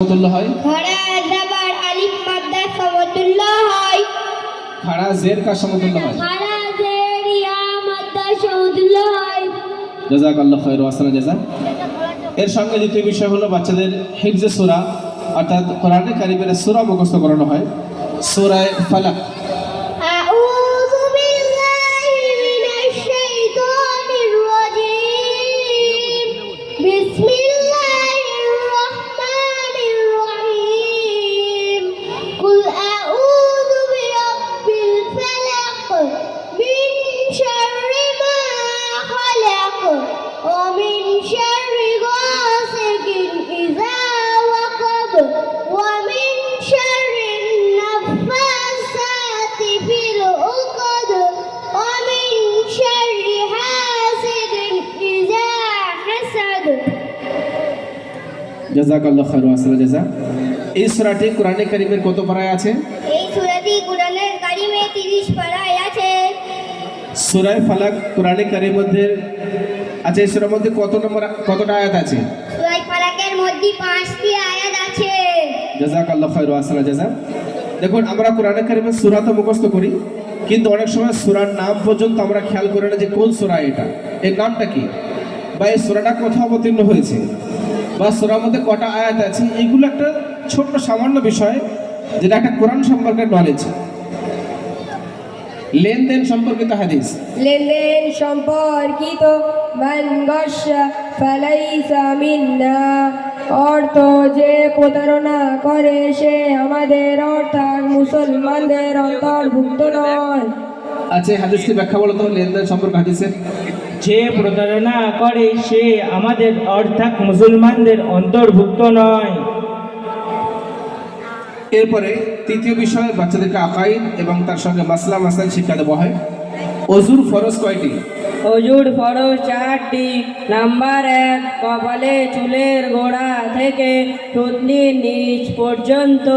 সমতুল্য হয়? খরা জাবার আলিফ মাদ্দা সমতুল্য হয়। খাড়া জের কার সমতুল্য হয়? খরা জের ইয়া মাদ্দা সমতুল্য হয়। জাযাকাল্লাহু খায়র ওয়া আহসানা জাযা। এর সঙ্গে দ্বিতীয় বিষয় হলো বাচ্চাদের হিফজে সূরা, অর্থাৎ কোরআনে কারিমের সূরা মুখস্থ করানো হয়। সূরা ফালাক। আউযু বিল্লাহি মিনাশ শাইতানির রাজীম। বিসমিল্লাহির রহমানির রহিম। কুল আউযু বিরাব্বিল ফালাক মিন শাররি মা খালাক ওয়া মিন শাররি গাসিকিন ইযা ওয়াকাব ওয়া মিন শাররিন নাফাসাতি ফিল উকদ ওয়া মিন শাররি হাসিদিন ইযা হাসাদ। জাযাকাল্লাহু খায়র ওয়া আহসানা জাযা। এই সূরাটি কোরআনে কারিমের কত পারায় আছে? এই সূরাটি কোরআনের কারিমে 30 পারায় আছে। সূরা ফালাক কোরআনে কারিমের মধ্যে আছে। এই সূরার মধ্যে কতটা আয়াত আছে? সূরা ফালাকের মধ্যে 5টি আয়াত আছে। জাযাকাল্লাহু খায়র ওয়া আহসানা জাযা। দেখুন, আমরা কোরআনে কারিমের সূরা তো মুখস্থ করি, কিন্তু অনেক সময় সূরার নাম পর্যন্ত আমরা খেয়াল করি না যে কোন সূরা এটা, এর নামটা কি, বা এই সূরাটা কোথাও অবতীর্ণ হয়েছে, বা সূরার মধ্যে কটা আয়াত আছে। এইগুলো একটা ছোট্ট সামান্য বিষয়, যেটা একটা কোরআন সম্পর্কে নলেজ। লেনদেন সম্পর্কিত হাদিস। লেনদেন সম্পর্কিত মান গাশা ফালাইসা মিন্না, অর্থ যে প্রতারণা করে সে আমাদের অর্থাৎ মুসলমানদের অন্তর্ভুক্ত নয়। আচ্ছা, এই হাদিসটি ব্যাখ্যা বলো তো, লেনদেন সম্পর্কে হাদিসের। যে প্রতারণা করে সে আমাদের অর্থাৎ মুসলমানদের অন্তর্ভুক্ত নয়। এরপরে তৃতীয় বিষয়, বাচ্চাদেরকে আকাইদ এবং তার সঙ্গে মাসলা মাসাইল শিক্ষা দেওয়া হয়। অজুর ফরজ কয়টি? অজুর ফরজ 4টি। নাম্বার 1, কপালে চুলের গোড়া থেকে থুতনির নিচ পর্যন্ত,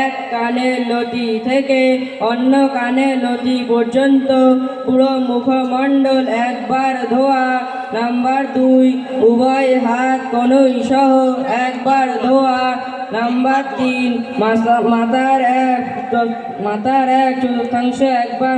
এক কানের লতি থেকে অন্য কানের লতি পর্যন্ত পুরো মুখমণ্ডল একবার ধোয়া। নাম্বার 2, উভয় হাত কনুই সহ একবার ধোয়া। নাম্বার 3, মাথার এক চতুর্থাংশ একবার